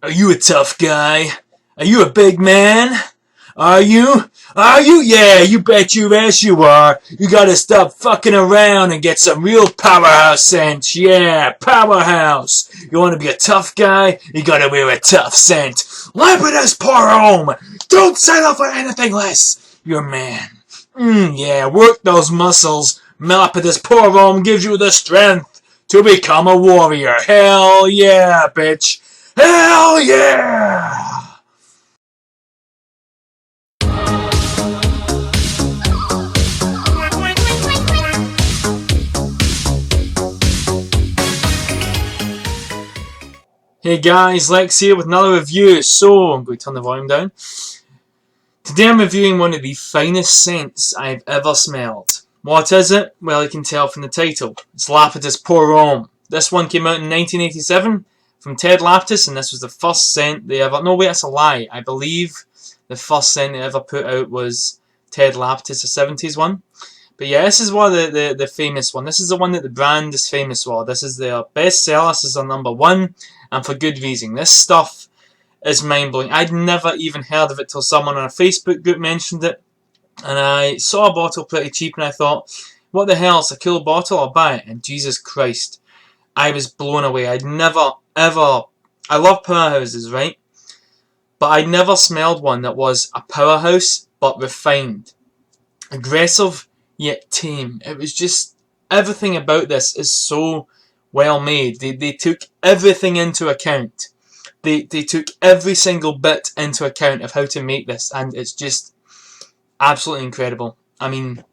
Are you a tough guy? Are you a big man? Are you? Are you? Yeah, you bet your ass you are. You gotta stop fucking around and get some real powerhouse scent. Yeah, powerhouse. You wanna be a tough guy? You gotta wear a tough scent. Lapidus pour Homme. Don't settle for anything less. You're man. Yeah, work those muscles. Lapidus pour Homme gives you the strength to become a warrior. Hell yeah, bitch. Hell yeah! Hey guys, Lex here with another review. So, I'm going to turn the volume down. Today I'm reviewing one of the finest scents I've ever smelled. What is it? Well, you can tell from the title. It's Lapidus pour Homme. This one came out in 1987 from Ted Lapidus, and this was the first scent they ever... No, wait, that's a lie. I believe the first scent they ever put out was Ted Lapidus, the 70s one. But yeah, this is one of the famous one. This is the one that the brand is famous for. This is their best seller. This is their #1, and for good reason. This stuff is mind-blowing. I'd never even heard of it till someone on a Facebook group mentioned it. And I saw a bottle pretty cheap and I thought, what the hell, it's a cool bottle, I'll buy it. And Jesus Christ, I was blown away. I'd never, ever... I love powerhouses, right? But I'd never smelled one that was a powerhouse, but refined. Aggressive, yet tame. It was just... Everything about this is so well made. They took everything into account. They took every single bit into account of how to make this, and it's just absolutely incredible. I mean,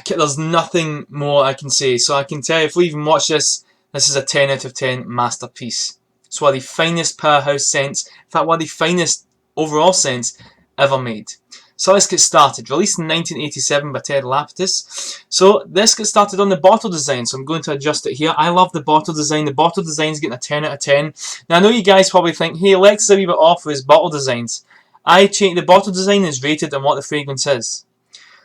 there's nothing more I can say. So I can tell you, if we even watch this, this is a 10 out of 10 masterpiece. It's one of the finest powerhouse scents, in fact one of the finest overall scents ever made. So let's get started. Released in 1987 by Ted Lapidus. So this gets started on the bottle design. So I'm going to adjust it here. I love the bottle design. The bottle design is getting a 10 out of 10. Now I know you guys probably think, hey, Lex is a wee bit off with his bottle designs. The bottle design is rated on what the fragrance is.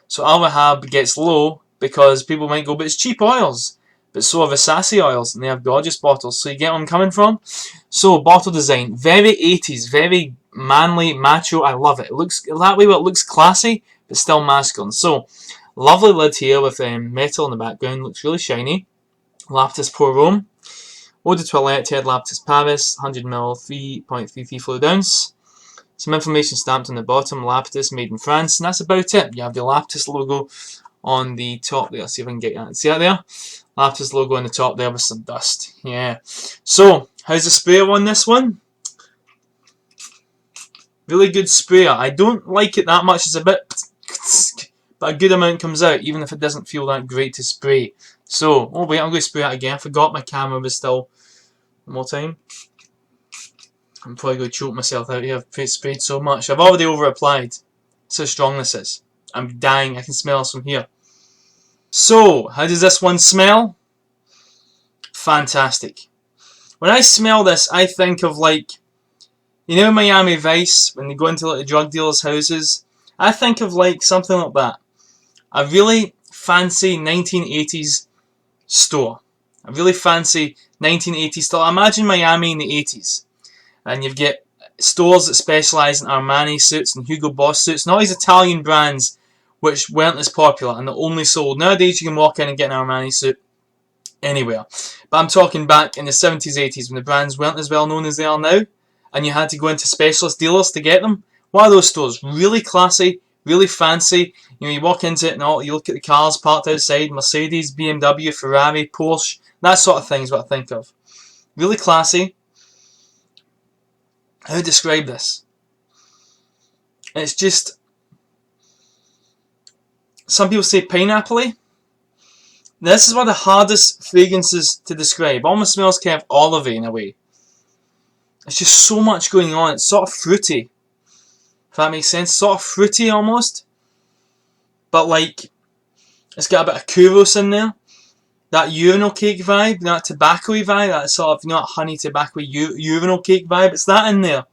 So Al Wahab gets low because people might go, but it's cheap oils. But so are Versace oils, and they have gorgeous bottles. So you get where I'm coming from? So bottle design, very 80s, very manly, macho. I love it. It looks that way, but it looks classy, but still masculine. So lovely lid here with metal in the background. Looks really shiny. Lapidus pour Homme. Eau de toilette, Ted Lapidus Paris, 100ml, 3.33 fluid ounce. Some information stamped on the bottom. Lapidus, made in France, and that's about it. You have the Lapidus logo on the top there. See if I can get that. See that there? Lapidus logo on the top there with some dust. Yeah. So, how's the sprayer on this one? Really good sprayer. I don't like it that much. It's a bit... But a good amount comes out, even if it doesn't feel that great to spray. So, oh wait, I'm going to spray it again. I forgot my camera was still... One more time. I'm probably going to choke myself out here. I've sprayed so much. I've already over-applied. That's how strong this is. I'm dying. I can smell this from here. So, how does this one smell? Fantastic. When I smell this, I think of like... You know Miami Vice, when they go into like the drug dealers' houses? I think of like something like that. A really fancy 1980s store. A really fancy 1980s store. Imagine Miami in the 80s. And you've got stores that specialise in Armani suits and Hugo Boss suits. And all these Italian brands which weren't as popular and they're only sold. Nowadays you can walk in and get an Armani suit anywhere. But I'm talking back in the 70s, 80s when the brands weren't as well known as they are now. And you had to go into specialist dealers to get them. One of those stores, really classy, really fancy. You know, you walk into it and all, you look at the cars parked outside, Mercedes, BMW, Ferrari, Porsche, that sort of thing is what I think of. Really classy. How to describe this? It's just, some people say pineapple-y. This is one of the hardest fragrances to describe. Almost smells kind of olivey in a way. It's just so much going on. It's sort of fruity. If that makes sense. Sort of fruity almost. But like, it's got a bit of churros in there. That urinal cake vibe, that tobacco-y vibe, that sort of, you know, honey tobacco urinal cake vibe. It's that in there.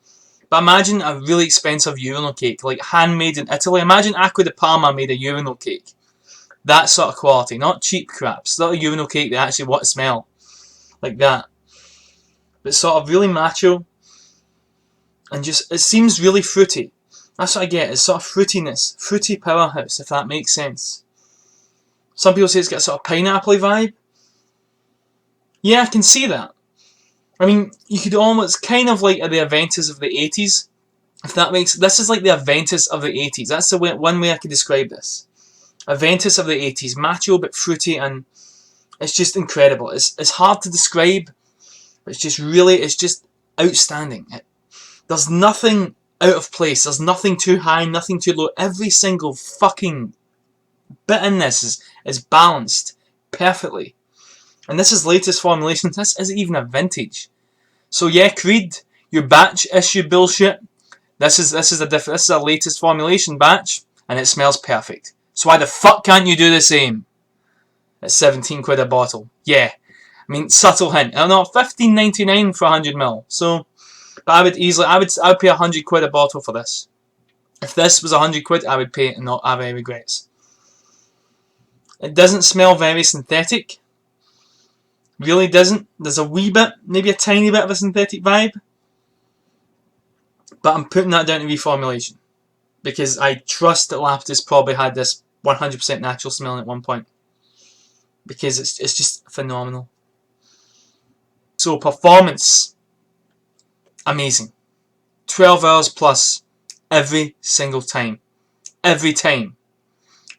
But imagine a really expensive urinal cake, like handmade in Italy. Imagine Acqua di Parma made a urinal cake. That sort of quality, not cheap crap. It's not a urinal cake that actually want to smell. Like that. But sort of really macho, and just, it seems really fruity. That's what I get, it's sort of fruitiness, fruity powerhouse, if that makes sense. Some people say it's got a sort of pineapple vibe. Yeah, I can see that. I mean, you could almost, kind of like the Aventus of the 80s. If that makes, this is like the Aventus of the 80s. That's the way, one way I could describe this. Aventus of the 80s, macho but fruity, and it's just incredible. It's hard to describe, but it's just really, it's just outstanding. There's nothing out of place. There's nothing too high, nothing too low. Every single fucking bit in this is balanced perfectly. And this is latest formulation. This isn't even a vintage. So yeah, Creed, your batch issue bullshit. This is a latest formulation batch, and it smells perfect. So why the fuck can't you do the same? It's 17 quid a bottle. Yeah, I mean, subtle hint. I know, 15.99 for 100ml. So, but I would easily, I would pay 100 quid a bottle for this. If this was 100 quid, I would pay it and not have any regrets. It doesn't smell very synthetic. Really doesn't. There's a wee bit, maybe a tiny bit of a synthetic vibe. But I'm putting that down to reformulation. Because I trust that Lapidus probably had this 100% natural smelling at one point. Because it's just phenomenal. So performance. Amazing. 12 hours plus. Every single time. Every time.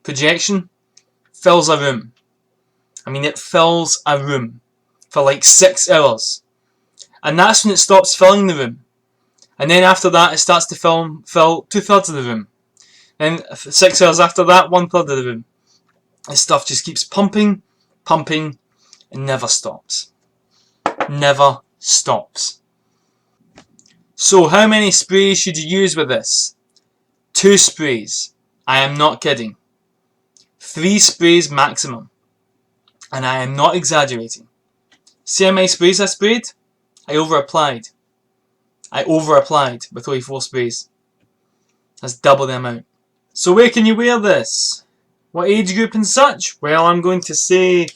Projection. Fills a room. I mean, it fills a room. For like 6 hours. And that's when it stops filling the room. And then after that, it starts to fill 2/3 of the room. Then 6 hours after that, 1/3 of the room. This stuff just keeps pumping, pumping, and never stops. Never stops. So how many sprays should you use with this? 2 sprays. I am not kidding. 3 sprays maximum. And I am not exaggerating. See how many sprays I sprayed? I over-applied. with only 4 sprays. That's double the amount. So where can you wear this? What age group and such? Well, I'm going to say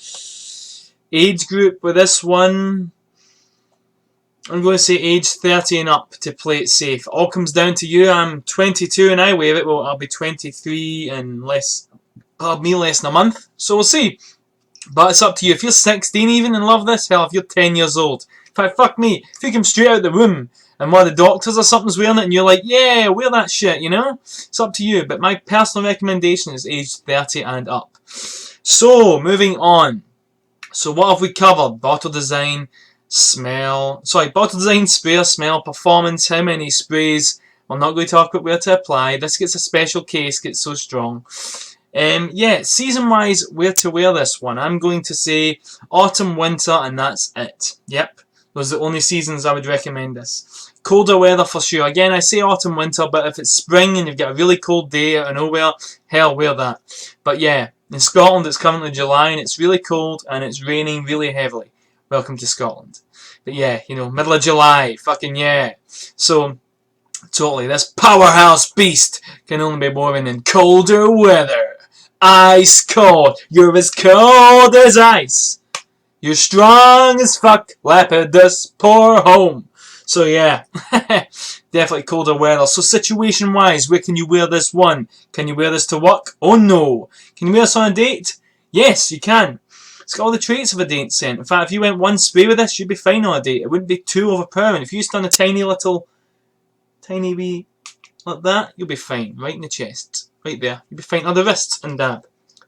age group with this one. I'm going to say age 30 and up to play it safe. It all comes down to you. I'm 22 and I wear it. Well, I'll be 23 in less than a month. So we'll see. But it's up to you. If you're 16 even and love this, hell, if you're 10 years old. In fact, fuck me. If you come straight out of the room and one of the doctors or something's wearing it and you're like, yeah, wear that shit, you know? It's up to you. But my personal recommendation is age 30 and up. So, moving on. So what have we covered? Bottle design, bottle design, spray, smell, performance, how many sprays. We're not going to talk about where to apply. This gets a special case, gets so strong. Yeah, season-wise, where to wear this one. I'm going to say autumn, winter, and that's it. Yep, those are the only seasons I would recommend this. Colder weather for sure. Again, I say autumn, winter, but if it's spring and you've got a really cold day out of nowhere, hell, wear that. But yeah, in Scotland it's currently July and it's really cold and it's raining really heavily. Welcome to Scotland. But yeah, you know, middle of July, fucking yeah. So, totally, this powerhouse beast can only be worn in colder weather. Ice cold. You're as cold as ice. You're strong as fuck. Lapidus, poor Homme. So yeah, definitely colder weather. So situation wise, where can you wear this one? Can you wear this to work? Oh no. Can you wear this on a date? Yes, you can. It's got all the traits of a date scent. In fact, if you went one spray with this, you'd be fine on a date. It wouldn't be too overpowering. If you just done a tiny wee, like that, you'll be fine. Right in the chest. Right there. You'll be fine on the wrists and dab.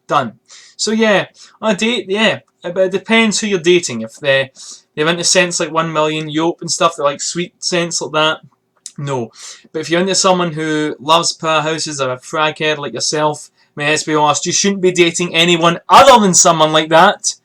Done. So yeah, on a date, yeah. But it depends who you're dating. If they're into scents like 1 million, Yope and stuff, they like sweet scents like that, no. But if you're into someone who loves powerhouses or a fraghead like yourself, I mean, let's be honest, you shouldn't be dating anyone other than someone like that.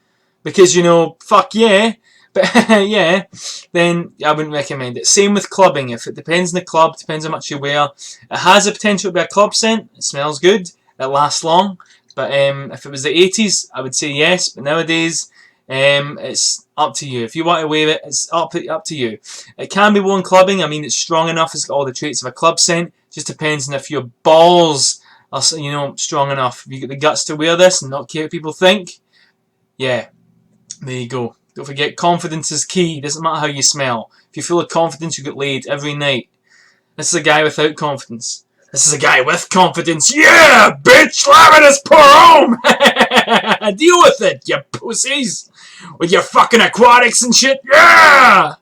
Because, you know, fuck yeah. But yeah, then I wouldn't recommend it. Same with clubbing. If it depends on the club, depends how much you wear. It has the potential to be a club scent. It smells good. It lasts long. But if it was the 80s, I would say yes. But nowadays, it's up to you. If you want to wear it, it's up to you. It can be worn clubbing. I mean, it's strong enough. It's got all the traits of a club scent. It just depends on if your balls are, you know, strong enough. If you get the guts to wear this and not care what people think, yeah, there you go. Don't forget, confidence is key. Doesn't matter how you smell. If you're full of confidence, you get laid every night. This is a guy without confidence. This is a guy with confidence. Yeah, bitch! Lapidus, pour home! Deal with it, you pussies! With your fucking aquatics and shit. Yeah!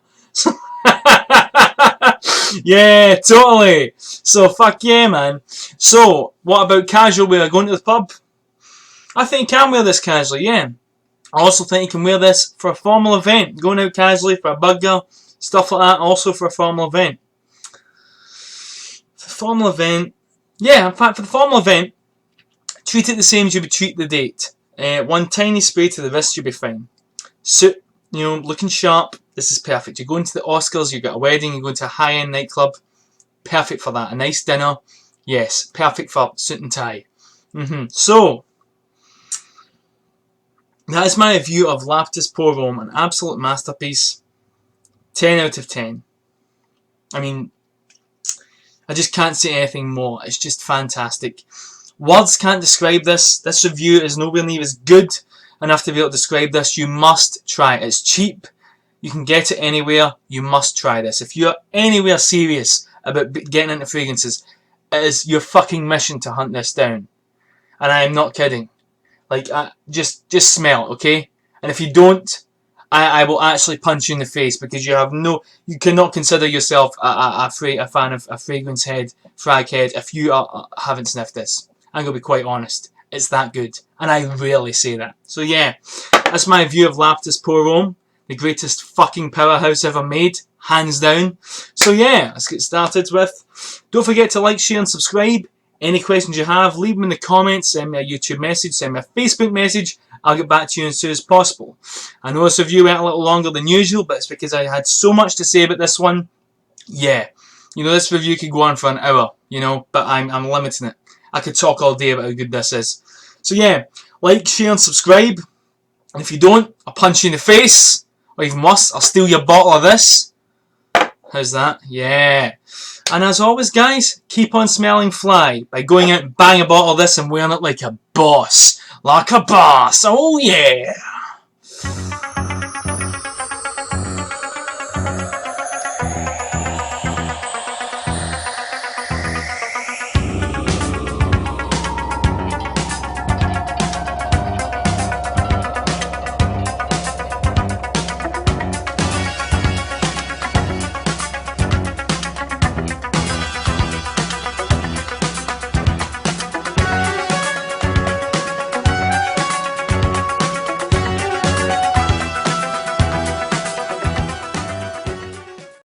Yeah, totally. So, fuck yeah, man. So, what about casual wear? Going to the pub? I think you can wear this casually, yeah. I also think you can wear this for a formal event. Going out casually for a burger, stuff like that, also for a formal event. For the formal event, yeah, in fact, for the formal event, treat it the same as you would treat the date. One tiny spray to the wrist, you'll be fine. Suit, you know, looking sharp, this is perfect. You're going to the Oscars, you've got a wedding, you're going to a high-end nightclub, perfect for that. A nice dinner, yes, perfect for suit and tie. So, that is my review of Lapidus Pour Homme, an absolute masterpiece. 10 out of 10. I mean, I just can't say anything more. It's just fantastic. Words can't describe this. This review is nowhere near as good enough to be able to describe this. You must try it. It's cheap. You can get it anywhere. You must try this. If you're anywhere serious about getting into fragrances, it is your fucking mission to hunt this down. And I am not kidding. Like, just smell, okay? And if you don't, I will actually punch you in the face, because you cannot consider yourself a fan of a fragrance head, frag head, if you haven't sniffed this. I'm going to be quite honest. It's that good. And I rarely say that. So yeah, that's my view of Lapidus Pour Homme. The greatest fucking powerhouse ever made. Hands down. So yeah, let's get started with. Don't forget to like, share and subscribe. Any questions you have, leave them in the comments. Send me a YouTube message. Send me a Facebook message. I'll get back to you as soon as possible. I know this review went a little longer than usual, but it's because I had so much to say about this one. Yeah. You know, this review could go on for an hour, you know, but I'm limiting it. I could talk all day about how good this is. So yeah, like, share and subscribe. And if you don't, I'll punch you in the face. Or even worse, I'll steal your bottle of this. How's that? Yeah. And as always, guys, keep on smelling fly by going out and buying a bottle of this and wearing it like a boss. Like a boss. Oh yeah.